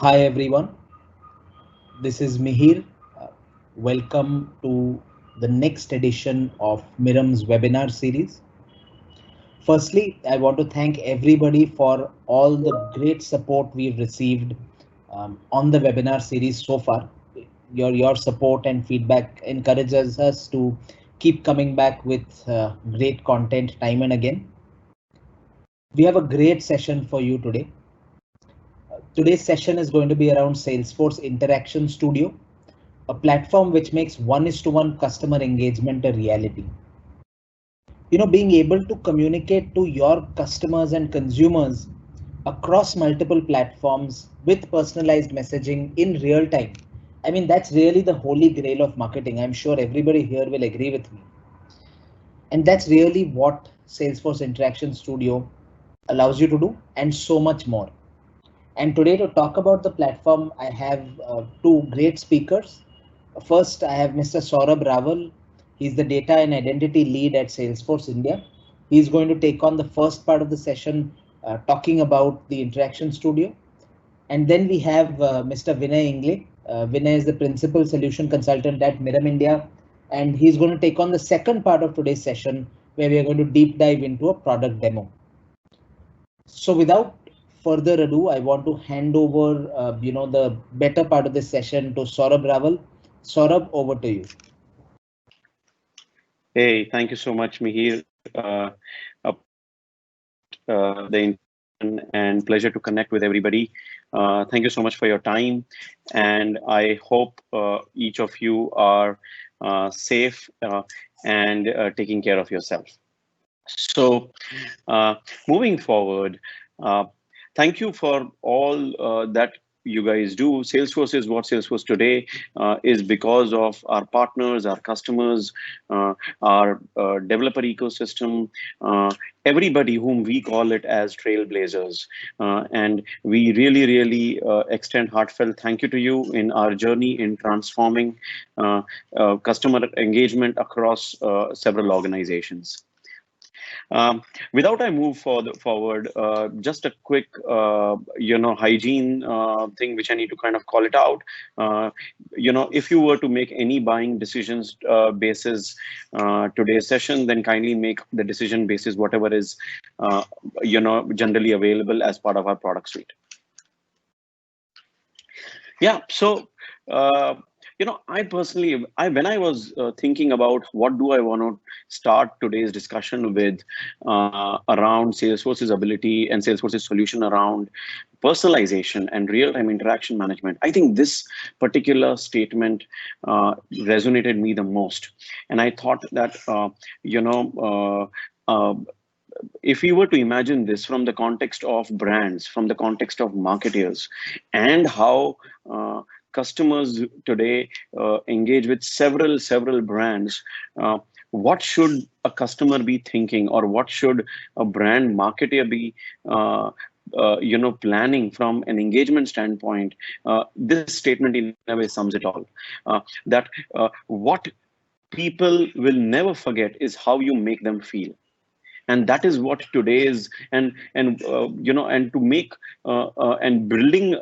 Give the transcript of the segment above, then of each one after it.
Hi everyone, this is Mihir. Uh, Welcome to the next edition of Miram's webinar series. Firstly, I want to thank everybody for all the great support we've received on the webinar series so far. Your support and feedback encourages us to keep coming back with great content time and again. We have a great session for you today. Today's session is going to be around Salesforce Interaction Studio, a platform which makes one-to-one customer engagement a reality. Being able to communicate to your customers and consumers across multiple platforms with personalized messaging in real time. I mean, that's really the holy grail of marketing. I'm sure everybody here will agree with me. And that's really what Salesforce Interaction Studio allows you to do, and so much more. And today, to talk about the platform, I have two great speakers. First, I have Mr. Saurabh Raval. He's the data and identity lead at Salesforce India. He's going to take on the first part of the session, talking about the Interaction Studio. And then we have Mr. Vinay Ingle. Vinay is the principal solution consultant at Miram India, and he's going to take on the second part of today's session, where we are going to deep dive into a product demo. So without further ado, I want to hand over, the better part of this session to Saurabh Raval. Saurabh, over to you. Hey, thank you so much, Mihir. The introduction and pleasure to connect with everybody. Thank you so much for your time, and I hope each of you are safe and taking care of yourself. So, moving forward, uh, thank you for all that you guys do. Salesforce is what Salesforce today is because of our partners, our customers, our developer ecosystem, everybody whom we call it as trailblazers. And we really extend heartfelt thank you to you in our journey in transforming customer engagement across several organizations. Without I move forward, just a quick, hygiene thing which I need to kind of call it out. If you were to make any buying decisions basis today's session, then kindly make the decision basis whatever is, generally available as part of our product suite. Yeah, so I personally, when I was thinking about what do I want to start today's discussion with around Salesforce's ability and Salesforce's solution around personalization and real-time interaction management, I think this particular statement resonated me the most, and I thought that if we were to imagine this from the context of brands, from the context of marketers, and how customers today engage with several brands, what should a customer be thinking, or what should a brand marketer be planning from an engagement standpoint? This statement in a way sums it all. That what people will never forget is how you make them feel, and that is what today's and to make and building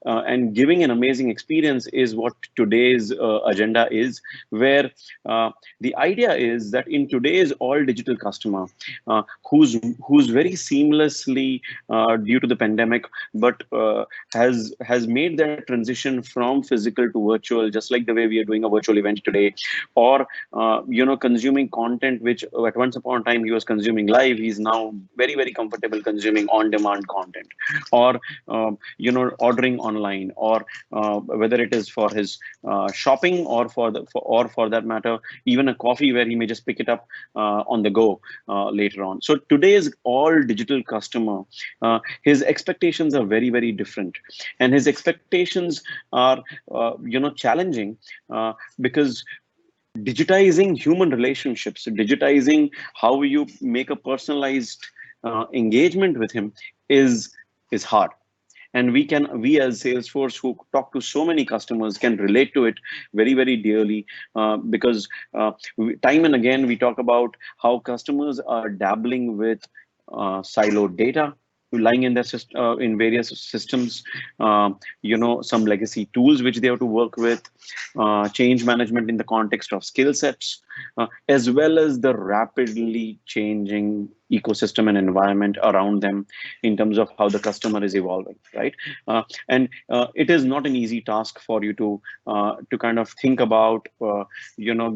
and giving an amazing experience is what today's agenda is, where the idea is that in today's all digital customer who's very seamlessly due to the pandemic, but has made that transition from physical to virtual, just like the way we are doing a virtual event today, or consuming content which at once upon a time he was consuming live, he's now very comfortable consuming on demand content, or ordering online, or whether it is for his shopping, or for that matter even a coffee where he may just pick it up on the go later on. So today's all digital customer, his expectations are very different, and his expectations are challenging because digitizing human relationships, digitizing how you make a personalized engagement with him is hard. And we as Salesforce, who talk to so many customers, can relate to it very dearly, because time and again we talk about how customers are dabbling with siloed data, lying in their in various systems, some legacy tools which they have to work with, change management in the context of skill sets, as well as the rapidly changing ecosystem and environment around them in terms of how the customer is evolving, right? And it is not an easy task for you to kind of think about,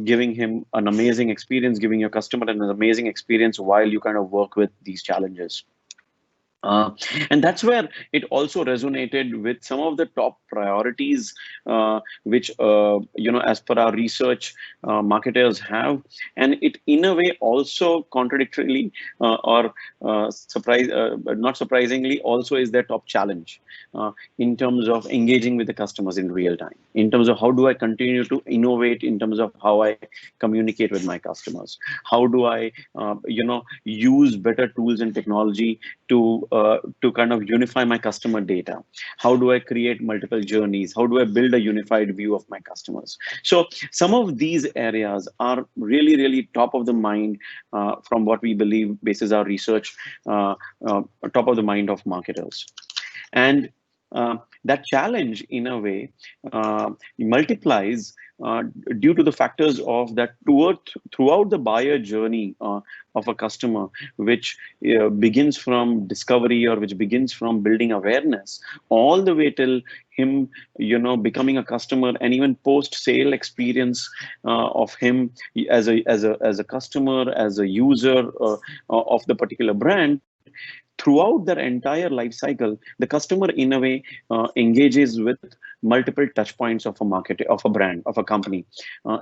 giving him an amazing experience, giving your customer an amazing experience while you kind of work with these challenges. Uh, and that's where it also resonated with some of the top priorities, which, as per our research, marketers have. And it, in a way, also contradictorily, or not surprisingly, also is their top challenge in terms of engaging with the customers in real time, in terms of how do I continue to innovate, in terms of how I communicate with my customers, how do I, use better tools and technology to kind of unify my customer data? How do I create multiple journeys? How do I build a unified view of my customers? So some of these areas are really, really top of the mind, from what we believe, basis our research, top of the mind of marketers. And that challenge, in a way, multiplies due to the factors of that throughout the buyer journey of a customer, which begins from discovery, or which begins from building awareness, all the way till him, becoming a customer, and even post sale experience of him as a customer, as a user of the particular brand. Throughout their entire life cycle, the customer, in a way, engages with multiple touch points of a market, of a brand, of a company.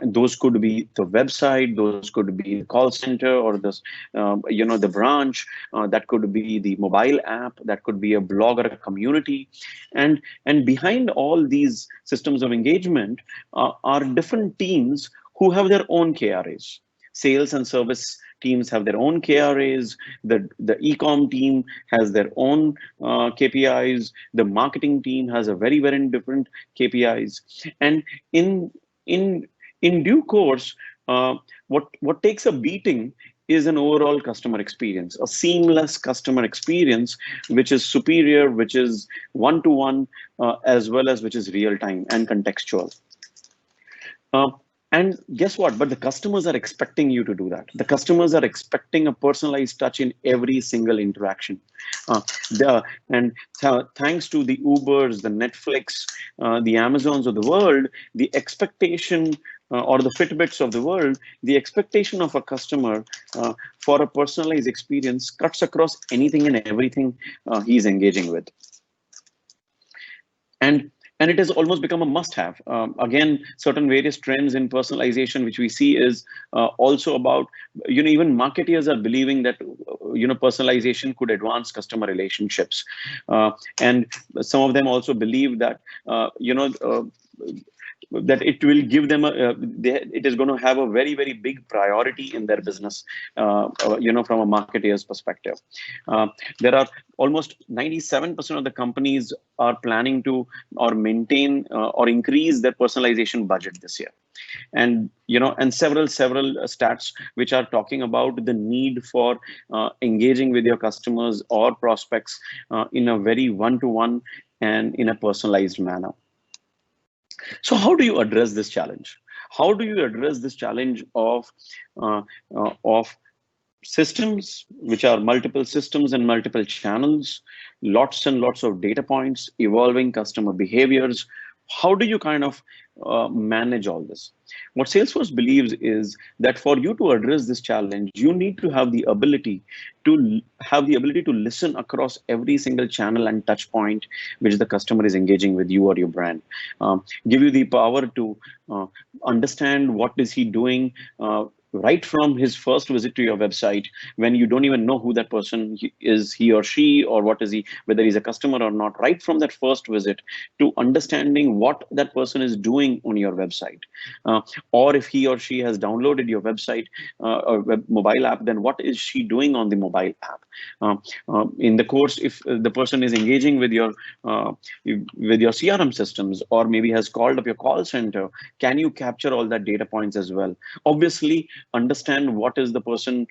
Those could be the website, those could be the call center, or the branch. That could be the mobile app, that could be a blog or a community. And behind all these systems of engagement are different teams who have their own KRAs. Sales and service teams have their own KRAs. The e-com team has their own KPIs. The marketing team has a very, very different KPIs. And in in in due course, what takes a beating is an overall customer experience, a seamless customer experience, which is superior, which is one-to-one, as well as which is real time and contextual. Uh, and guess what? But the customers are expecting you to do that. The customers are expecting a personalized touch in every single interaction. Uh, Thanks to the Ubers, the Netflix, the Amazons of the world, the expectation, or the Fitbits of the world, the expectation of a customer for a personalized experience cuts across anything and everything he's engaging with. And it has almost become a must-have. Again, certain various trends in personalization, which we see, is also about, even marketeers are believing that, personalization could advance customer relationships. And some of them also believe that, that it will give them it is going to have a very, very big priority in their business, from a marketeer's perspective. There are almost 97% of the companies are planning to or maintain or increase their personalization budget this year. And and several stats which are talking about the need for engaging with your customers or prospects in a very one-to-one and in a personalized manner. So how do you address this challenge? How do you address this challenge of systems, which are multiple systems and multiple channels, lots and lots of data points, evolving customer behaviors? How do you kind of manage all this? What Salesforce believes is that for you to address this challenge, you need to have the ability to listen across every single channel and touch point which the customer is engaging with you or your brand. Give you the power to understand what is he doing, right from his first visit to your website, when you don't even know who that person is, he or she, or what is he, whether he's a customer or not, right from that first visit to understanding what that person is doing on your website. Or if he or she has downloaded your website or mobile app, then what is she doing on the mobile app? In the course, if the person is engaging with your CRM systems, or maybe has called up your call center, can you capture all that data points as well? Obviously, understand what is the person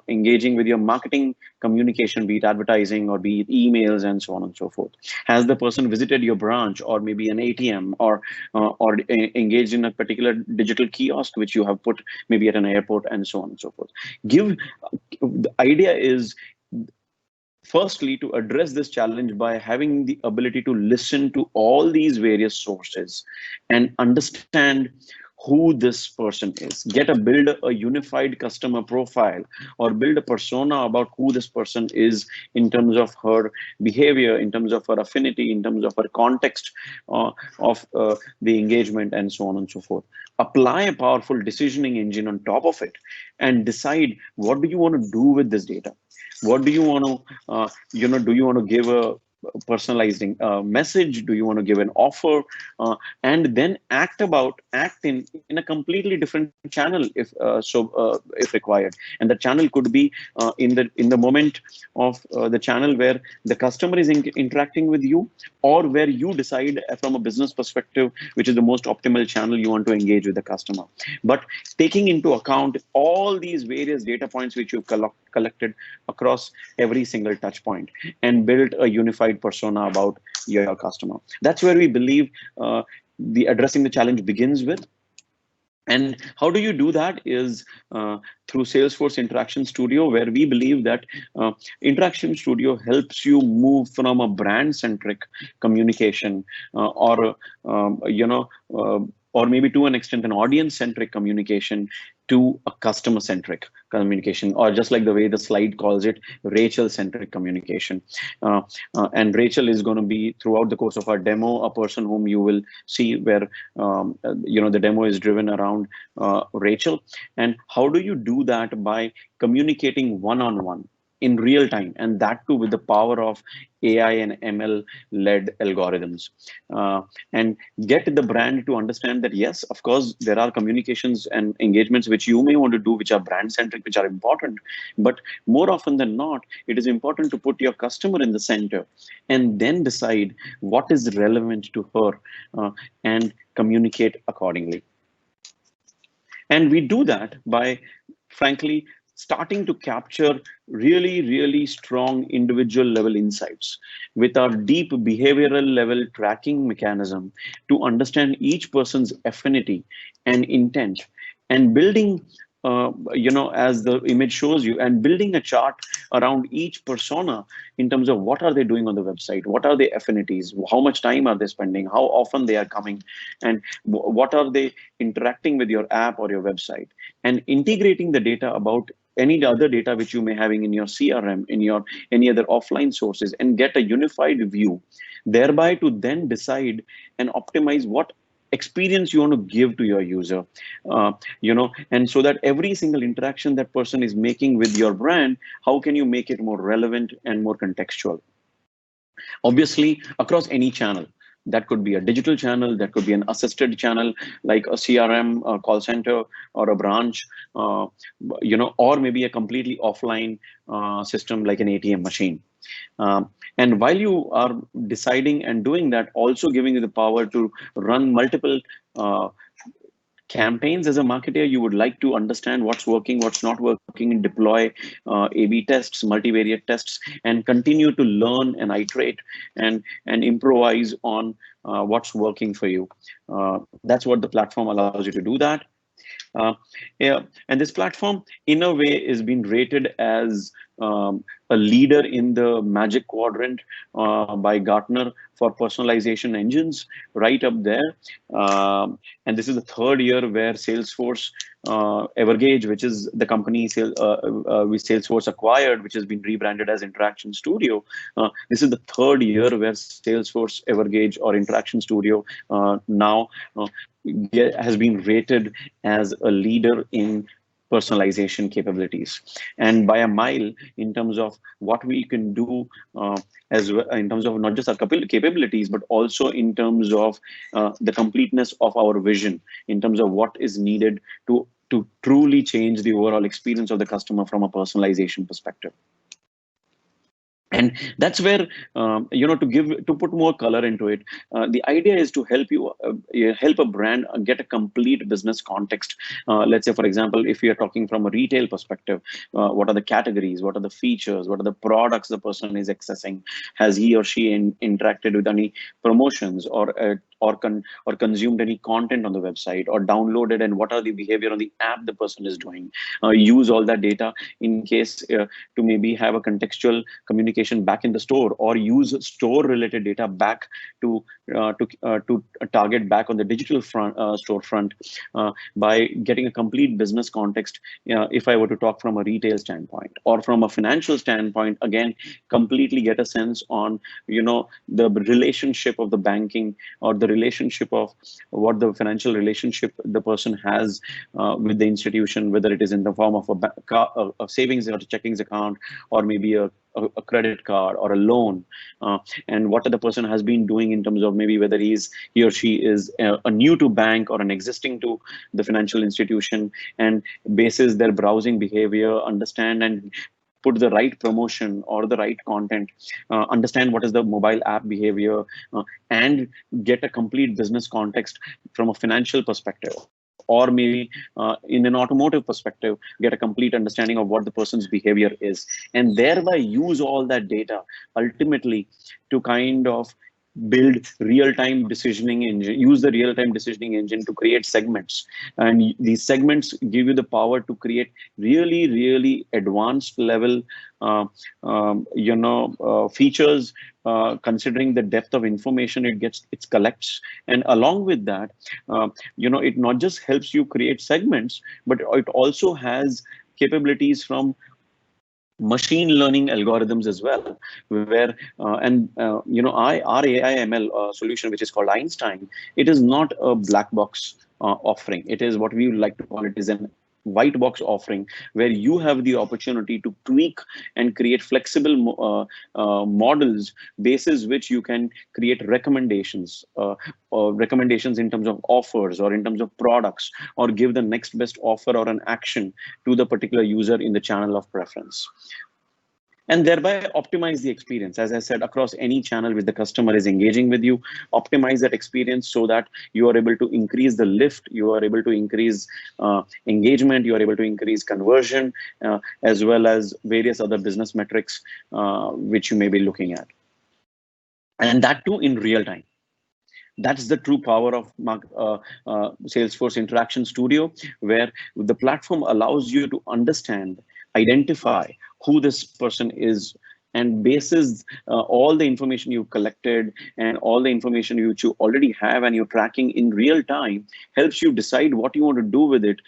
engaging with your marketing communication, be it advertising or be it emails and so on and so forth. Has the person visited your branch or maybe an ATM, or engaged in a particular digital kiosk which you have put maybe at an airport, and so on and so forth. Give The idea is, firstly, to address this challenge by having the ability to listen to all these various sources and understand who this person is. Build a unified customer profile, or build a persona about who this person is in terms of her behavior, in terms of her affinity, in terms of her context of the engagement, and so on and so forth. Apply a powerful decisioning engine on top of it and decide, what do you want to do with this data? What do you want to do you want to give a personalizing message? Do you want to give an offer? And then act in a completely different channel if required. And the channel could be in the moment of the channel where the customer is interacting with you, or where you decide from a business perspective which is the most optimal channel you want to engage with the customer. But taking into account all these various data points which you've collected across every single touch point, and build a unified persona about your customer. That's where we believe the addressing the challenge begins with. And how do you do that is through Salesforce Interaction Studio, where we believe that Interaction Studio helps you move from a brand-centric communication, or maybe to an extent an audience-centric communication, to a customer-centric communication, or just like the way the slide calls it, Rachel-centric communication. And Rachel is going to be, throughout the course of our demo, a person whom you will see, where the demo is driven around Rachel. And how do you do that? By communicating one-on-one in real time, and that too with the power of AI and ML led algorithms, and get the brand to understand that, yes, of course, there are communications and engagements which you may want to do, which are brand centric, which are important, but more often than not, it is important to put your customer in the center, and then decide what is relevant to her, and communicate accordingly. And we do that by, frankly, starting to capture really, really strong individual level insights with our deep behavioral level tracking mechanism to understand each person's affinity and intent, and building, as the image shows you, and building a chart around each persona in terms of what are they doing on the website, what are their affinities, how much time are they spending, how often they are coming, and what are they interacting with your app or your website, and integrating the data about any other data which you may having in your CRM, in your any other offline sources, and get a unified view, thereby to then decide and optimize what experience you want to give to your user, and so that every single interaction that person is making with your brand, how can you make it more relevant and more contextual? Obviously, across any channel. That could be a digital channel, that could be an assisted channel like a CRM, a call center, or a branch, or maybe a completely offline system like an ATM machine. And while you are deciding and doing that, also giving you the power to run multiple campaigns. As a marketer, you would like to understand what's working, what's not working, and deploy A/B tests, multivariate tests, and continue to learn and iterate and improvise on what's working for you. That's what the platform allows you to do that. Uh, yeah, and this platform, in a way, is being rated as a leader in the Magic Quadrant by Gartner for personalization engines, right up there. And this is the third year where Salesforce Evergage, which is the company which Salesforce acquired, which has been rebranded as Interaction Studio. This is the third year where Salesforce Evergage or Interaction Studio now has been rated as a leader in personalization capabilities, and by a mile, in terms of what we can do, as well, in terms of not just our capabilities, but also in terms of the completeness of our vision, in terms of what is needed to truly change the overall experience of the customer from a personalization perspective. And that's where, to put more color into it, the idea is to help you, help a brand get a complete business context. Let's say, for example, if we are talking from a retail perspective, what are the categories, what are the features, what are the products the person is accessing, has he or she interacted with any promotions, or consumed any content on the website, or downloaded, and what are the behavior on the app the person is doing. Use all that data in case, to maybe have a contextual communication back in the store, or use store related data back to to target back on the digital front, storefront, by getting a complete business context. If I were to talk from a retail standpoint or from a financial standpoint, again, completely get a sense on, the relationship of the banking, or the relationship of what the financial relationship the person has with the institution, whether it is in the form of a savings or a checkings account, or maybe a credit card or a loan, uh, and what the person has been doing in terms of maybe whether he or she is a new to bank or an existing to the financial institution, and basis their browsing behavior, understand and put the right promotion or the right content, understand what is the mobile app behavior, and get a complete business context from a financial perspective, or maybe in an automotive perspective, get a complete understanding of what the person's behavior is, and thereby use all that data ultimately to kind of build real-time decisioning engine, use the real-time decisioning engine to create segments. And these segments give you the power to create really, really advanced level features, considering the depth of information it collects. And along with that, it not just helps you create segments, but it also has capabilities from machine learning algorithms as well, where and I our AI ML solution, which is called Einstein, it is not a black box offering. It is what we would like to call it is an white box offering, where you have the opportunity to tweak and create flexible models basis which you can create recommendations, or recommendations in terms of offers or in terms of products, or give the next best offer or an action to the particular user in the channel of preference, and thereby optimize the experience, as I said, across any channel which the customer is engaging with you. Optimize that experience so that you are able to increase the lift, you are able to increase engagement, you are able to increase conversion, as well as various other business metrics which you may be looking at, and that too in real time. That's the true power of Salesforce Interaction Studio, where the platform allows you to understand, identify who this person is, and bases all the information you've collected and all the information which you already have and you're tracking in real time, helps you decide what you want to do with it,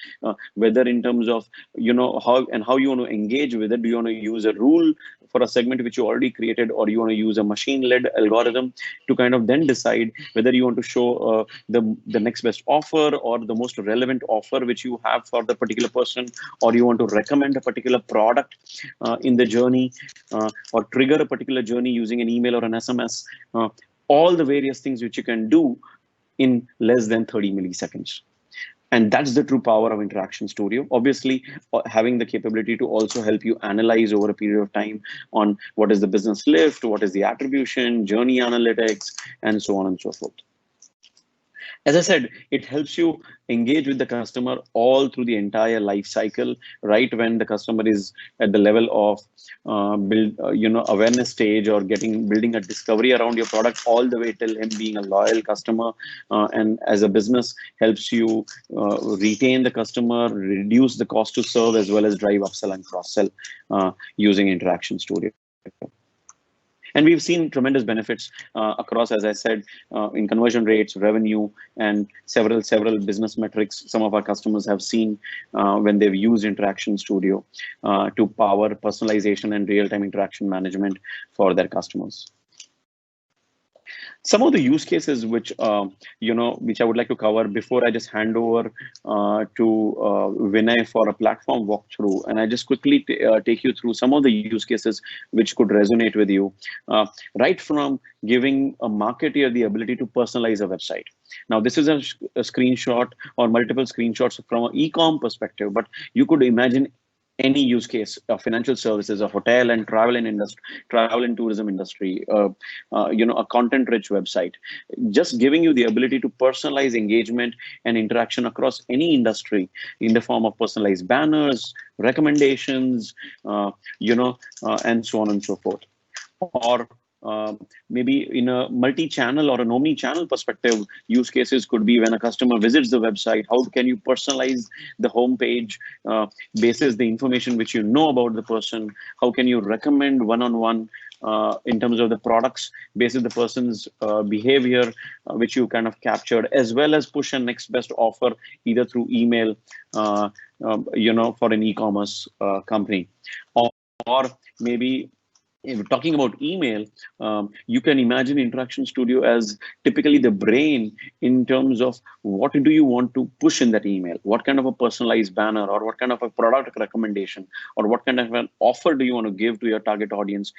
whether in terms of how you want to engage with it. Do you want to use a rule for a segment which you already created, or you want to use a machine-led algorithm to kind of then decide whether you want to show the next best offer or the most relevant offer which you have for the particular person, or you want to recommend a particular product in the journey, or trigger a particular journey using an email or an SMS. All the various things which you can do in less than 30 milliseconds. And that's the true power of Interaction Studio. Obviously, having the capability to also help you analyze over a period of time on what is the business lift, what is the attribution, journey analytics, and so on and so forth. As I said, it helps you engage with the customer all through the entire life cycle, right when the customer is at the level of awareness stage, or building a discovery around your product, all the way till him being a loyal customer. And as a business, helps you retain the customer, reduce the cost to serve, as well as drive upsell and cross sell using Interaction Studio. And we've seen tremendous benefits across, as I said, in conversion rates, revenue, and several business metrics. Some of our customers have seen when they've used Interaction Studio to power personalization and real-time interaction management for their customers. Some of the use cases which which I would like to cover before I just hand over to Vinay for a platform walkthrough, and I just quickly take you through some of the use cases which could resonate with you, right from giving a marketer the ability to personalize a website. Now, this is a screenshot or multiple screenshots from an e-com perspective, but you could imagine any use case of financial services, a hotel and travel and tourism industry, a content rich website, just giving you the ability to personalize engagement and interaction across any industry in the form of personalized banners, recommendations, and so on and so forth. Or maybe in a multi-channel or an omni-channel perspective, use cases could be when a customer visits the website, how can you personalize the homepage basis the information which you know about the person? How can you recommend one-on-one in terms of the products basis the person's behavior, which you kind of captured, as well as push a next best offer either through email, for an e-commerce company, or maybe if we're talking about email, you can imagine Interaction Studio as typically the brain in terms of what do you want to push in that email? What kind of a personalized banner, or what kind of a product recommendation, or what kind of an offer do you want to give to your target audience,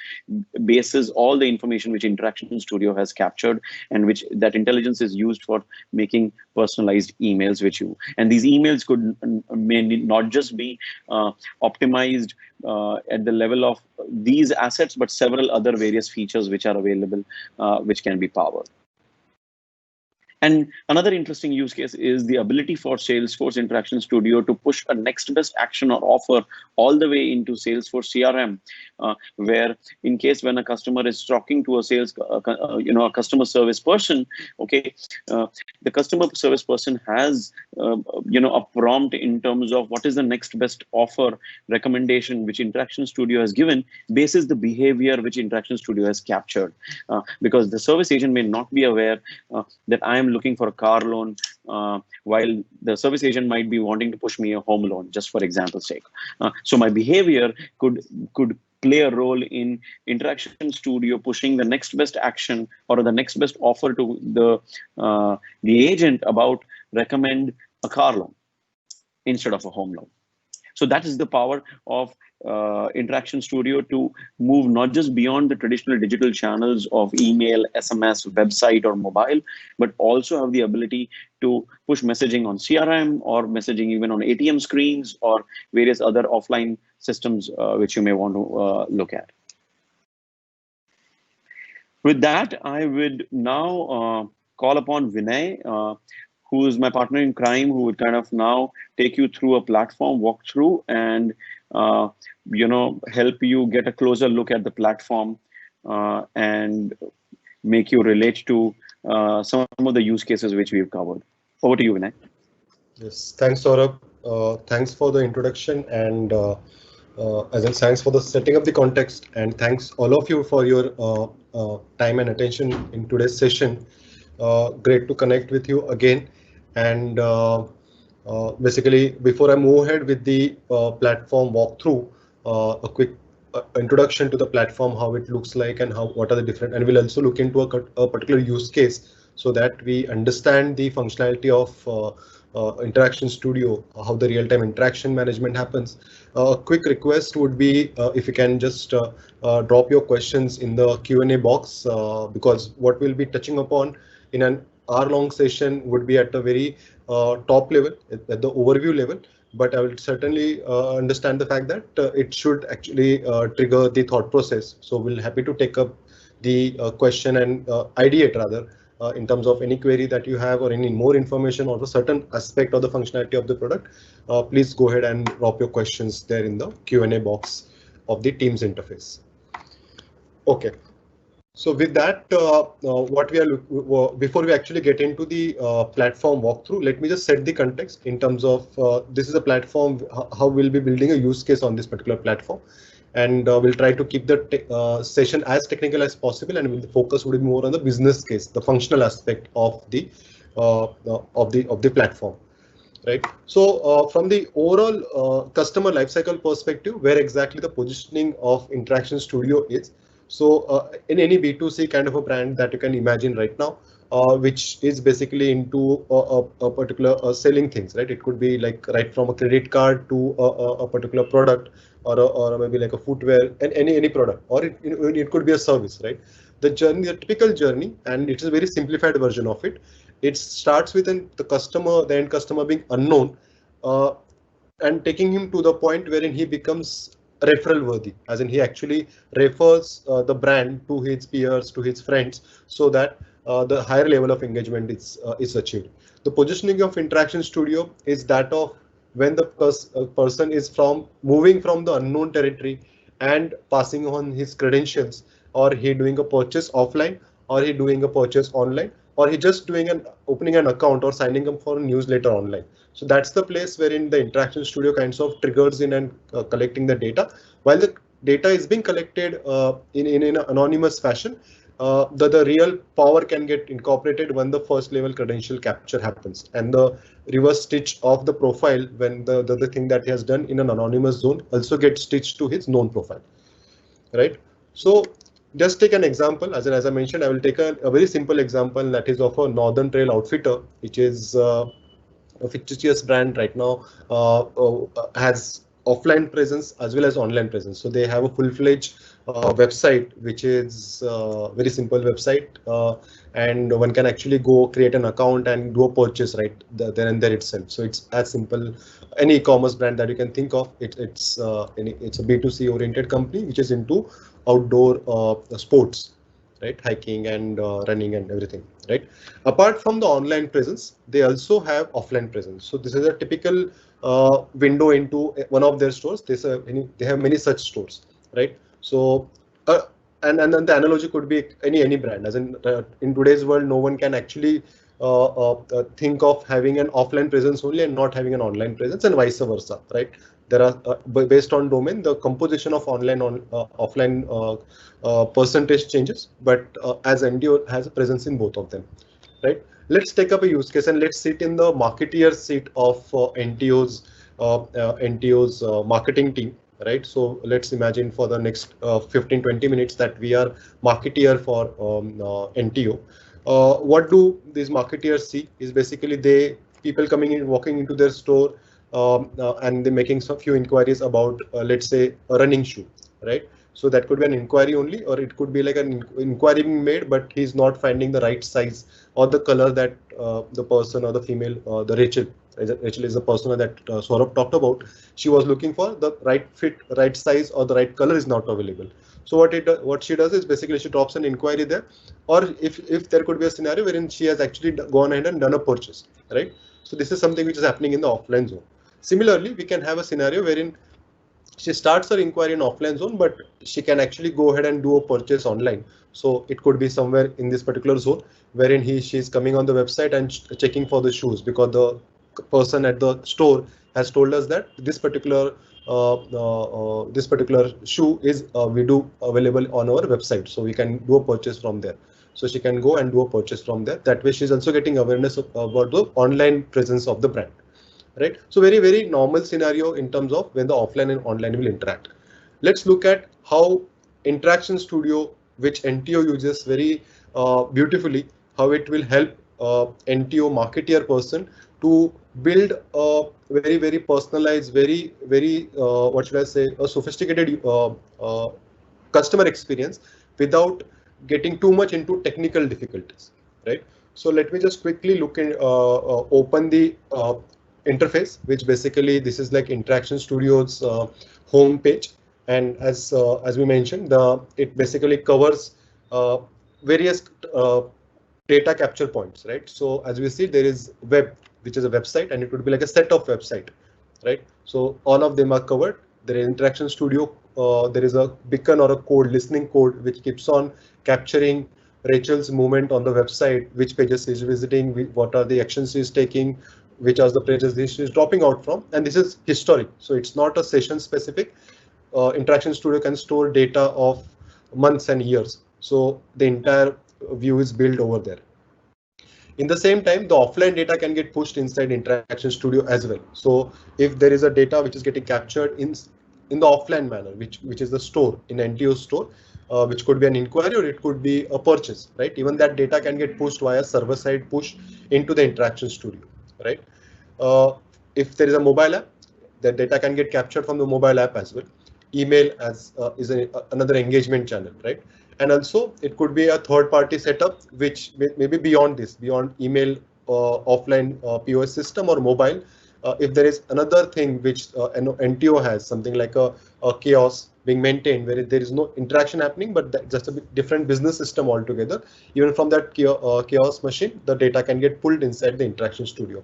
bases all the information which Interaction Studio has captured, and which that intelligence is used for making personalized emails with you. And these emails may not just be optimized at the level of these assets, but several other various features which are available, which can be powered. And another interesting use case is the ability for Salesforce Interaction Studio to push a next best action or offer all the way into Salesforce CRM, where in case when a customer is talking to a a customer service person, okay, the customer service person has, a prompt in terms of what is the next best offer recommendation which Interaction Studio has given, basis the behavior which Interaction Studio has captured, because the service agent may not be aware that I am looking for a car loan, while the service agent might be wanting to push me a home loan, just for example's sake. So my behavior could play a role in Interaction Studio pushing the next best action or the next best offer to the agent about recommend a car loan instead of a home loan. So that is the power of Interaction Studio to move not just beyond the traditional digital channels of email, SMS, website, or mobile, but also have the ability to push messaging on CRM or messaging even on ATM screens or various other offline systems which you may want to look at. With that, I would now call upon Vinay, who is my partner in crime, who would kind of now take you through a platform walkthrough and help you get a closer look at the platform and make you relate to some of the use cases which we've covered. Over to you, Vinay. Yes, thanks, Saurabh. Thanks for the introduction, and as in thanks for the setting up the context, and thanks all of you for your time and attention in today's session. Great to connect with you again. And basically, before I move ahead with the platform walkthrough, a quick introduction to the platform, how it looks like, and what are the different. And we'll also look into a particular use case so that we understand the functionality of Interaction Studio, how the real-time interaction management happens. A quick request would be if you can just drop your questions in the Q&A box, because what we'll be touching upon in an hour-long session would be at a very top level, at the overview level. But I will certainly understand the fact that it should actually trigger the thought process. So we'll happy to take up the question and ideate rather in terms of any query that you have or any more information or a certain aspect of the functionality of the product. Please go ahead and drop your questions there in the Q&A box of the Teams interface. Okay. So with that, what we are before we actually get into the platform walkthrough, let me just set the context in terms of this is a platform, how we'll be building a use case on this particular platform. And we'll try to keep the session as technical as possible, and the focus would be more on the business case, the functional aspect of the platform, right? So from the overall customer lifecycle perspective, where exactly the positioning of Interaction Studio is. So in any B2C kind of a brand that you can imagine right now, which is basically into a particular selling things, right? It could be like right from a credit card to a particular product, or maybe like a footwear and any product, or it could be a service, right? The journey, the typical journey, and it's a very simplified version of it. It starts with the customer, the end customer being unknown. and taking him to the point wherein he becomes referral worthy, as in he actually refers the brand to his peers, to his friends, so that the higher level of engagement is achieved. The positioning of Interaction Studio is that of when the person is from moving from the unknown territory and passing on his credentials, or he doing a purchase offline, or he doing a purchase online, or he just doing an opening an account or signing up for a newsletter online. So that's the place wherein the Interaction Studio kinds of triggers in and collecting the data. While the data is being collected in an anonymous fashion, the real power can get incorporated when the first level credential capture happens, and the reverse stitch of the profile when the thing that he has done in an anonymous zone also gets stitched to his known profile, right? So just take an example. As I mentioned, I will take a very simple example that is of a Northern Trail outfitter, which is a fictitious brand right now, has offline presence as well as online presence. So they have a full-fledged website, which is very simple website, and one can actually go create an account and do a purchase right there and there itself. So it's as simple any e-commerce brand that you can think of. It's a B2C oriented company which is into outdoor sports, right? Hiking and running and everything, right? Apart from the online presence, they also have offline presence. So this is a typical window into one of their stores. They have many such stores, right? So uh, and then the analogy could be any brand. As in today's world, no one can actually think of having an offline presence only and not having an online presence, and vice versa, right? There are based on domain, the composition of online on offline percentage changes, but as NDO has a presence in both of them, right? Let's take up a use case and let's sit in the marketeer seat of NTO's marketing team, right? So let's imagine for the next 15-20 minutes that we are marketeer for NTO. What do these marketeers see is basically people coming in, walking into their store, and they're making some few inquiries about, let's say, a running shoe, right? So that could be an inquiry only, or it could be like an inquiry being made, but he's not finding the right size or the color that the person or the female, the Rachel is the person that Saurabh talked about. She was looking for the right fit, right size, or the right color is not available. So what she does is basically she drops an inquiry there, or if there could be a scenario wherein she has actually gone ahead and done a purchase, right? So this is something which is happening in the offline zone. Similarly, we can have a scenario wherein she starts her inquiry in offline zone, but she can actually go ahead and do a purchase online. So it could be somewhere in this particular zone wherein she's coming on the website and checking for the shoes, because the person at the store has told us that this particular shoe is we do available on our website, so we can do a purchase from there. So she can go and do a purchase from there. That way she's also getting awareness about the online presence of the brand, right? So very normal scenario in terms of when the offline and online will interact. Let's look at how Interaction Studio, which NTO uses very beautifully, how it will help NTO marketeer person to build a very personalized, very what should I say, a sophisticated customer experience without getting too much into technical difficulties, right? So let me just quickly look in, open the interface, which basically this is like Interaction Studio's home page. And as we mentioned, it basically covers various data capture points, right? So as we see, there is web, which is a website, and it would be like a set of website, right? So all of them are covered. There is Interaction Studio. There is a beacon or a code, listening code, which keeps on capturing Rachel's movement on the website, which pages she's visiting, what are the actions she's taking, which are the pages she's dropping out from, and this is historic. So it's not a session specific. Interaction Studio can store data of months and years. So the entire view is built over there. In the same time, the offline data can get pushed inside Interaction Studio as well. So if there is a data which is getting captured in the offline manner, which is the store in NTO store, which could be an inquiry or it could be a purchase, right? Even that data can get pushed via server side push into the Interaction Studio, right? Uh, if there is a mobile app, that data can get captured from the mobile app as well. Email is another engagement channel, right? And also it could be a third party setup, which may be beyond this, beyond email, offline POS system or mobile. if there is another thing which NTO has, something like a chaos being maintained where there is no interaction happening, but just a different business system altogether, even from that chaos machine, the data can get pulled inside the interaction studio.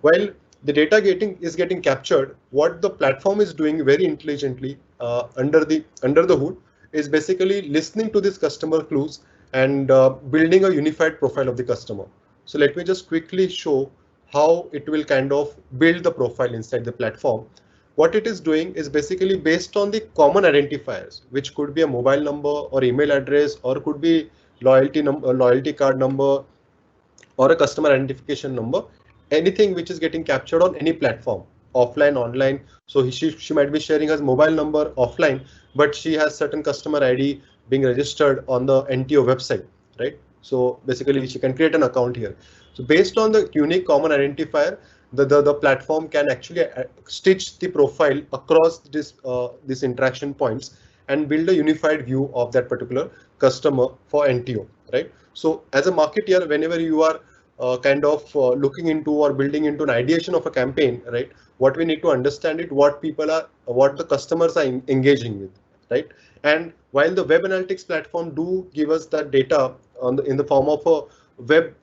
While the data getting captured, what the platform is doing very intelligently under the hood is basically listening to these customer clues and building a unified profile of the customer. So let me just quickly show how it will kind of build the profile inside the platform. What it is doing is basically based on the common identifiers, which could be a mobile number or email address, or could be loyalty card number, or a customer identification number, anything which is getting captured on any platform, offline, online. So she might be sharing her mobile number offline, but she has certain customer ID being registered on the NTO website, right? So basically she can create an account here. So based on the unique common identifier, the platform can actually stitch the profile across this interaction points and build a unified view of that particular customer for NTO, right? So as a marketer, whenever you are kind of looking into or building into an ideation of a campaign, right? What we need to understand it, what the customers are engaging with, right? And while the web analytics platform do give us that data in the form of a web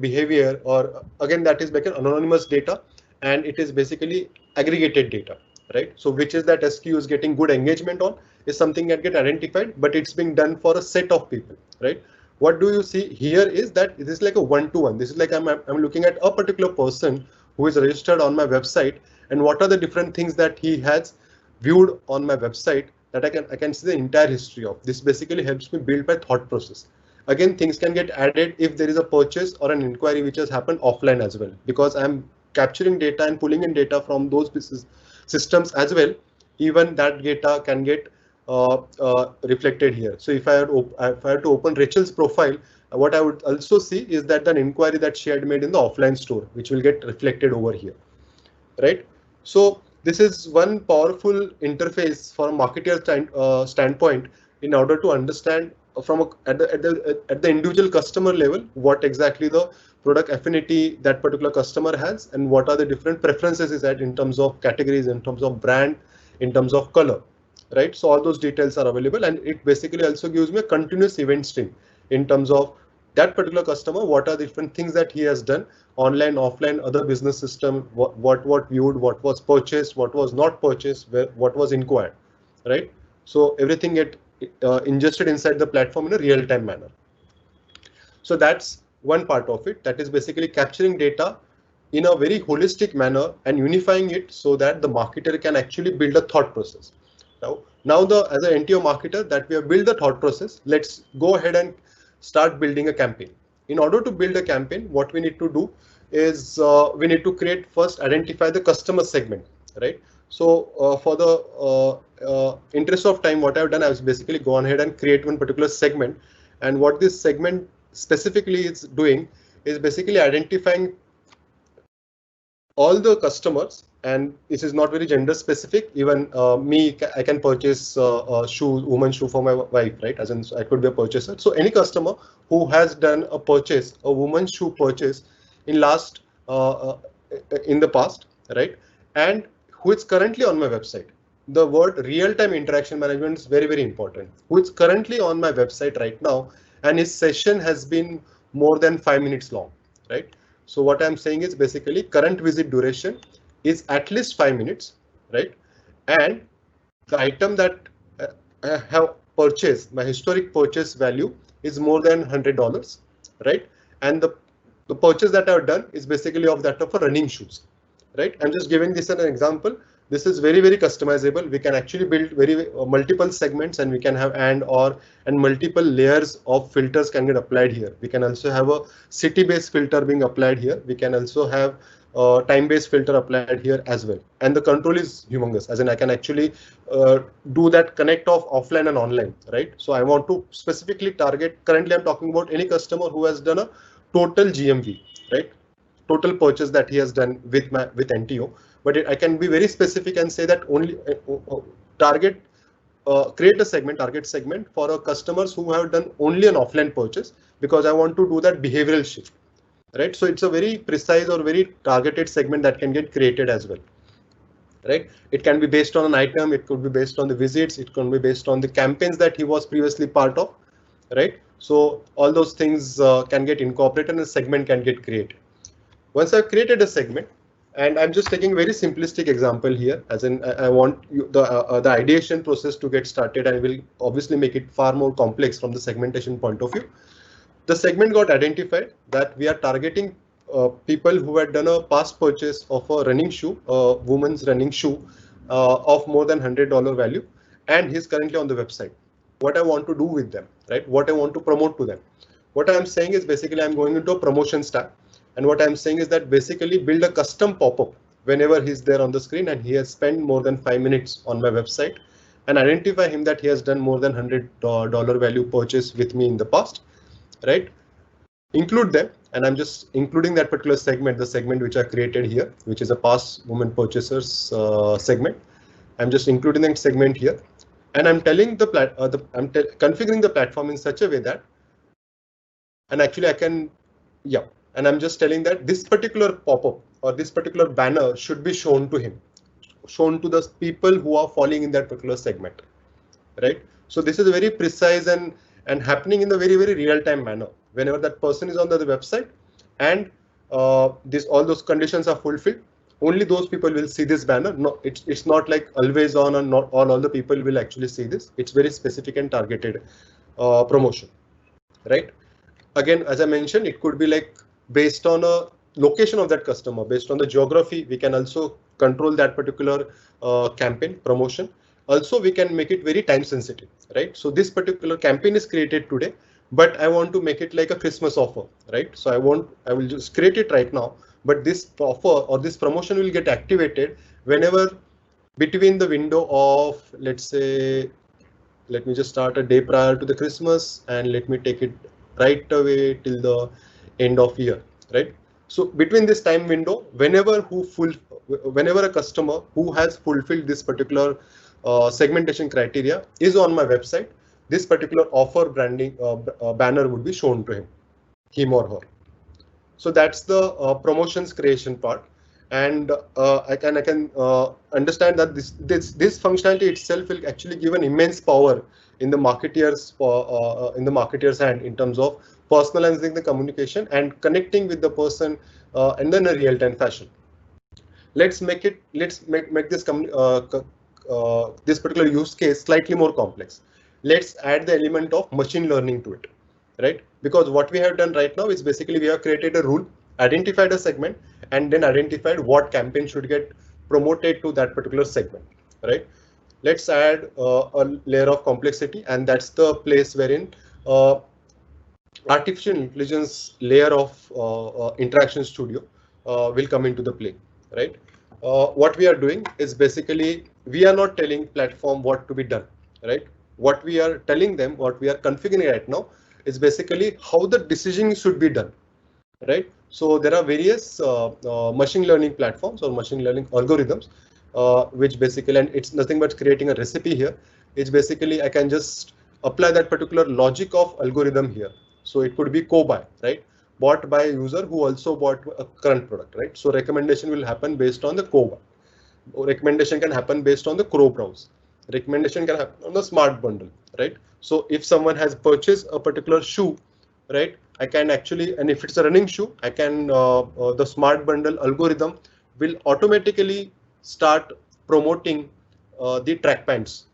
behavior, or again that is like an anonymous data, and it is basically aggregated data, right? So which is that SKU is getting good engagement on is something that get identified, but it's being done for a set of people, right? What do you see here is that this is like a one-to-one. This is like I'm looking at a particular person who is registered on my website, and what are the different things that he has viewed on my website that I can see the entire history of. This basically helps me build my thought process. Again, things can get added if there is a purchase or an inquiry which has happened offline as well, because I'm capturing data and pulling in data from those business systems as well. Even that data can get reflected here. So if I had to open Rachel's profile, what I would also see is that an inquiry that she had made in the offline store, which will get reflected over here, right? So this is one powerful interface for a marketer standpoint in order to understand from at the individual customer level what exactly the product affinity that particular customer has, and what are the different preferences is that in terms of categories, in terms of brand, in terms of color, right? So all those details are available, and it basically also gives me a continuous event stream in terms of that particular customer, what are the different things that he has done online, offline, other business system, what viewed, what was purchased, what was not purchased, what was inquired, right? So everything get ingested inside the platform in a real-time manner. So that's one part of it, that is basically capturing data in a very holistic manner and unifying it so that the marketer can actually build a thought process. Now as an NTO marketer that we have built the thought process, let's go ahead and start building a campaign. In order to build a campaign, what we need to do is we need to first identify the customer segment, right? So for the interest of time, what I've done, I was basically gone ahead and create one particular segment. And what this segment specifically is doing is basically identifying all the customers, and this is not very gender specific. Even I can purchase woman shoe for my wife, right? As in, I could be a purchaser. So any customer who has done a woman's shoe purchase in uh, in the past, right? And who is currently on my website. The word real-time interaction management is very, very important. Who is currently on my website right now, and his session has been more than 5 minutes long, right? So what I'm saying is basically current visit duration is at least 5 minutes, right? And the item that I have purchased, my historic purchase value is more than $100, right? And the purchase that I've done is basically of that of a running shoes, right? I'm just giving this as an example. This is very, very customizable. We can actually build very multiple segments, and we can have and multiple layers of filters can get applied here. We can also have a city-based filter being applied here. We can also have time-based filter applied here as well. And the control is humongous, as in I can actually do that connect of offline and online, right? So I want to specifically target, currently I'm talking about any customer who has done a total GMV, right? Total purchase that he has done with NTO, but I can be very specific and say that only target create a target segment for customers who have done only an offline purchase, because I want to do that behavioral shift. right? So it's a very precise or very targeted segment that can get created as well, right? It can be based on an item, it could be based on the visits, it can be based on the campaigns that he was previously part of, right? So all those things can get incorporated and a segment can get created. Once I've created a segment, and I'm just taking a very simplistic example here, as in I want the ideation process to get started, and will obviously make it far more complex from the segmentation point of view. The segment got identified that we are targeting people who had done a past purchase of a running shoe, a woman's running shoe of more than $100 value, and he's currently on the website. What I want to do with them, right? What I want to promote to them. What I'm saying is basically I'm going into a promotion tab, and what I'm saying is that basically build a custom pop-up whenever he's there on the screen and he has spent more than 5 minutes on my website, and identify him that he has done more than $100 value purchase with me in the past, right? Include them, and I'm just including that particular segment, the segment which I created here, which is a past women purchasers segment. I'm just including that segment here, and I'm telling configuring the platform in such a way that, and actually I can, yeah, and I'm just telling that this particular pop-up or this particular banner should be shown to him, shown to the people who are falling in that particular segment, right? So this is very precise and happening in the very real time manner. Whenever that person is on the website and this all those conditions are fulfilled, only those people will see this banner. No, it's not like always on, and not all the people will actually see this. It's very specific and targeted promotion, right? Again, as I mentioned, it could be like based on a location of that customer, based on the geography. We can also control that particular campaign promotion. Also, we can make it very time sensitive, right? So this particular campaign is created today, but I want to make it like a Christmas offer, right? So I will just create it right now, but this offer or this promotion will get activated whenever between the window of, let's say, let me just start a day prior to the Christmas, and let me take it right away till the end of year, right? So between this time window, whenever a customer who has fulfilled this particular segmentation criteria is on my website, this particular offer branding banner would be shown to him or her. So that's the promotions creation part, and I can understand that this functionality itself will actually give an immense power in the marketer's hand in terms of personalizing the communication and connecting with the person and then a real-time fashion. Let's make this particular use case slightly more complex. Let's add the element of machine learning to it, right? Because what we have done right now is basically we have created a rule, identified a segment, and then identified what campaign should get promoted to that particular segment, right? Let's add a layer of complexity, and that's the place wherein artificial intelligence layer of interaction studio will come into the play, right? What we are doing is basically we are not telling platform what to be done, right? What we are telling them, what we are configuring right now is basically how the decision should be done, right? So there are various machine learning platforms or machine learning algorithms, which basically, and it's nothing but creating a recipe here. It's basically I can just apply that particular logic of algorithm here. So it could be co-buy, right? Bought by a user who also bought a current product, right? So recommendation will happen based on the co-buy. Recommendation can happen based on the Crow browse. Recommendation can happen on the smart bundle, right? So if someone has purchased a particular shoe, right, I can actually, and if it's a running shoe, I can the smart bundle algorithm will automatically start promoting the track pants,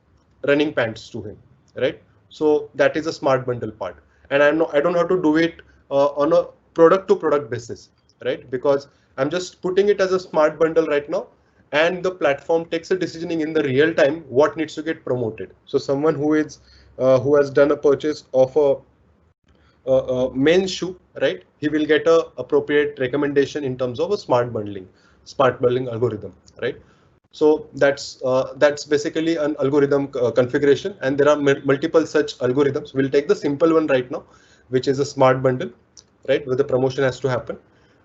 running pants to him, right? So that is a smart bundle part, and I don't have to do it on a product to product basis, right? Because I'm just putting it as a smart bundle right now, and the platform takes a decisioning in the real time what needs to get promoted. So someone who has done a purchase of men's shoe, right? He will get a appropriate recommendation in terms of a smart bundling algorithm, right? So that's basically an algorithm configuration, and there are multiple such algorithms. We'll take the simple one right now, which is a smart bundle, right? Where the promotion has to happen.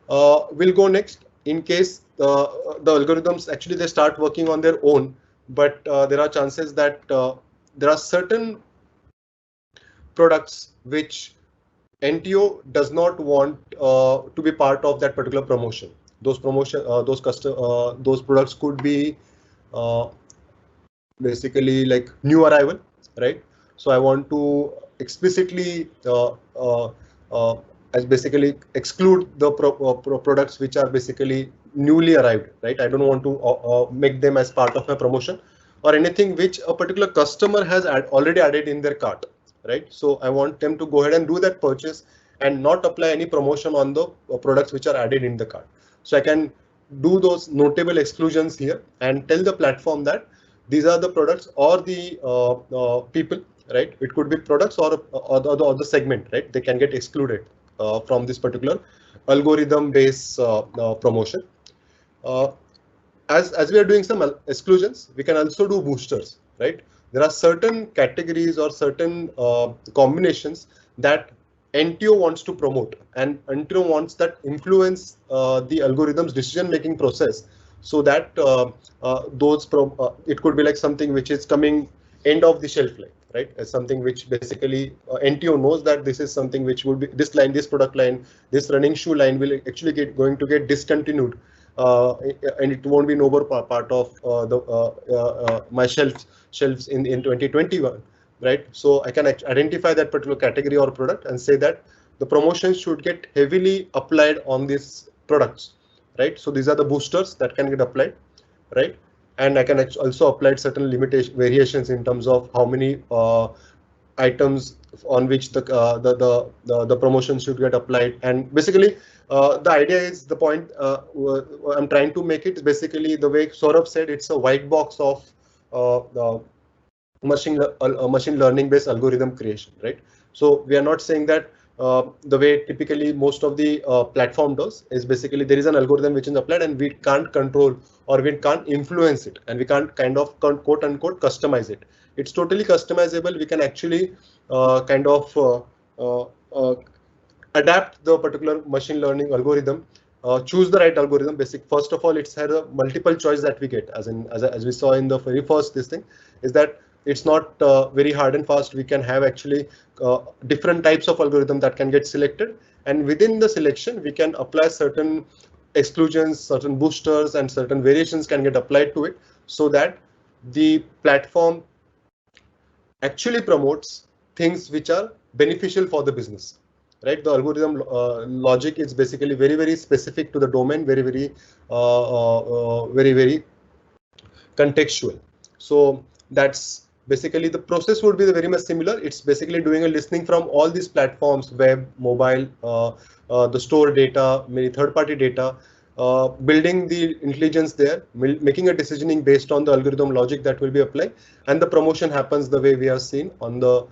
We'll go next in case the algorithms actually they start working on their own, but there are chances that there are certain products which NTO does not want to be part of that particular promotion. Those products could be uh, basically like new arrival, right? So I want to explicitly uh, as basically exclude the products which are basically newly arrived, right? I don't want to make them as part of my promotion or anything which a particular customer has already added in their cart, right? So I want them to go ahead and do that purchase and not apply any promotion on the products which are added in the cart. So I can do those notable exclusions here and tell the platform that these are the products or the people, right? It could be products or the segment, right? They can get excluded from this particular algorithm based promotion. Uh, as we are doing some exclusions, we can also do boosters, right? There are certain categories or certain combinations that NTO wants to promote, and NTO wants that influence the algorithm's decision making process, so that it could be like something which is coming end of the shelf life, right? As something which basically NTO knows that this is something which would be this line, this product line, this running shoe line will actually going to get discontinued, and it won't be no more part of my shelves in 2021, right? So I can identify that particular category or product and say that the promotion should get heavily applied on these products, right? So these are the boosters that can get applied, right? And I can also apply certain limitation variations in terms of how many items on which the promotion should get applied. And basically the idea is the point I'm trying to make it basically the way Saurabh said, it's a white box of the machine learning based algorithm creation, right? So we are not saying that the way typically most of the platform does is basically there is an algorithm which is applied and we can't control or we can't influence it and we can't kind of quote unquote customize it. It's totally customizable. We can actually kind of adapt the particular machine learning algorithm, choose the right algorithm. Basic first of all, it's had a multiple choice that we get, as we saw in the very first this thing is that it's not very hard and fast. We can have actually different types of algorithm that can get selected, and within the selection we can apply certain exclusions, certain boosters, and certain variations can get applied to it, so that the platform actually promotes things which are beneficial for the business, right? The algorithm logic is basically very specific to the domain, very contextual. So that's basically the process would be very much similar. It's basically doing a listening from all these platforms, web, mobile, the store data, many third-party data, building the intelligence there, making a decisioning based on the algorithm logic that will be applied, and the promotion happens the way we have seen on the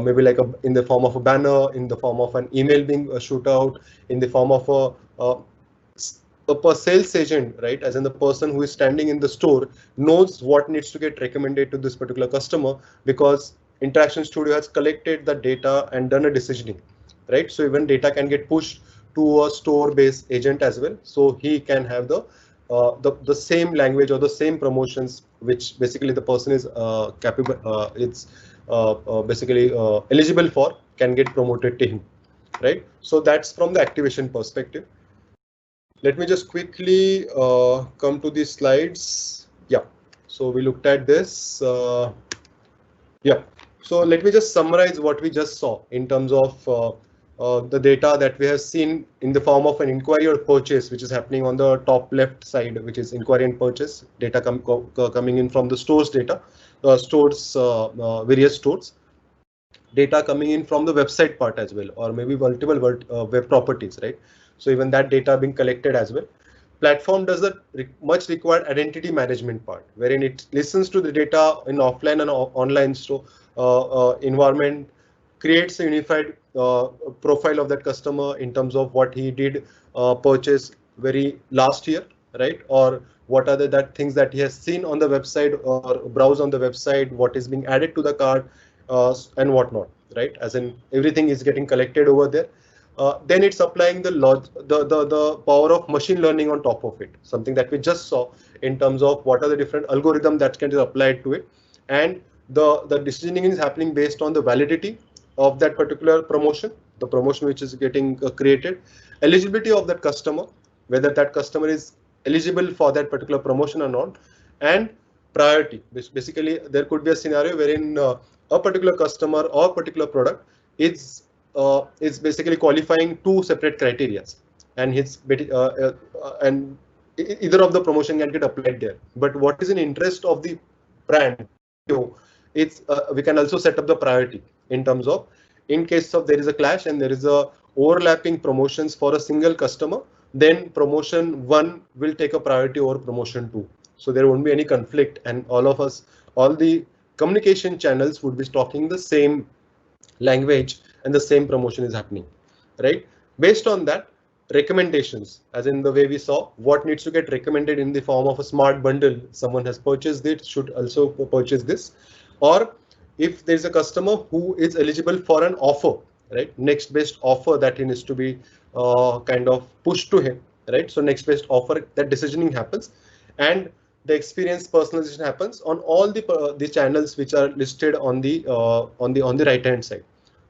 maybe like in the form of a banner, in the form of an email being shoot out, in the form of a sales agent, right? As in the person who is standing in the store knows what needs to get recommended to this particular customer because Interaction Studio has collected the data and done a decisioning, right? So even data can get pushed to a store-based agent as well, so he can have the same language or the same promotions which basically the person is capable, it's basically eligible for, can get promoted to him, right? So that's from the activation perspective. Let me just quickly come to these slides. Yeah, so we looked at this. Yeah, so let me just summarize what we just saw in terms of the data that we have seen in the form of an inquiry or purchase, which is happening on the top left side, which is inquiry and purchase data coming in from the stores data, various stores. Data coming in from the website part as well, or maybe multiple web properties, right? So even that data being collected as well. Platform does the much required identity management part, wherein it listens to the data in offline and online environment, creates a unified profile of that customer in terms of what he did purchase very last year, right? Or what are the that things that he has seen on the website or browse on the website, what is being added to the cart, and whatnot, right? As in everything is getting collected over there. Then it's applying the power of machine learning on top of it, something that we just saw in terms of what are the different algorithms that can be applied to it, and the decisioning is happening based on the validity of that particular promotion, the promotion which is getting created, eligibility of that customer, whether that customer is eligible for that particular promotion or not, and priority. Basically, there could be a scenario wherein a particular customer or particular product is basically qualifying two separate criteria, and and either of the promotion can get applied there. But what is in interest of the brand, the BPO, it's we can also set up the priority in terms of, in case of there is a clash and there is a overlapping promotions for a single customer, then promotion one will take a priority over promotion two. So there won't be any conflict, and all the communication channels would be talking the same language, and the same promotion is happening, right? Based on that, recommendations, as in the way we saw, what needs to get recommended in the form of a smart bundle, someone has purchased it, should also purchase this. Or if there's a customer who is eligible for an offer, right, next best offer that he needs to be kind of pushed to him, right? So next best offer, that decisioning happens, and the experience personalization happens on all the channels which are listed on the right hand side.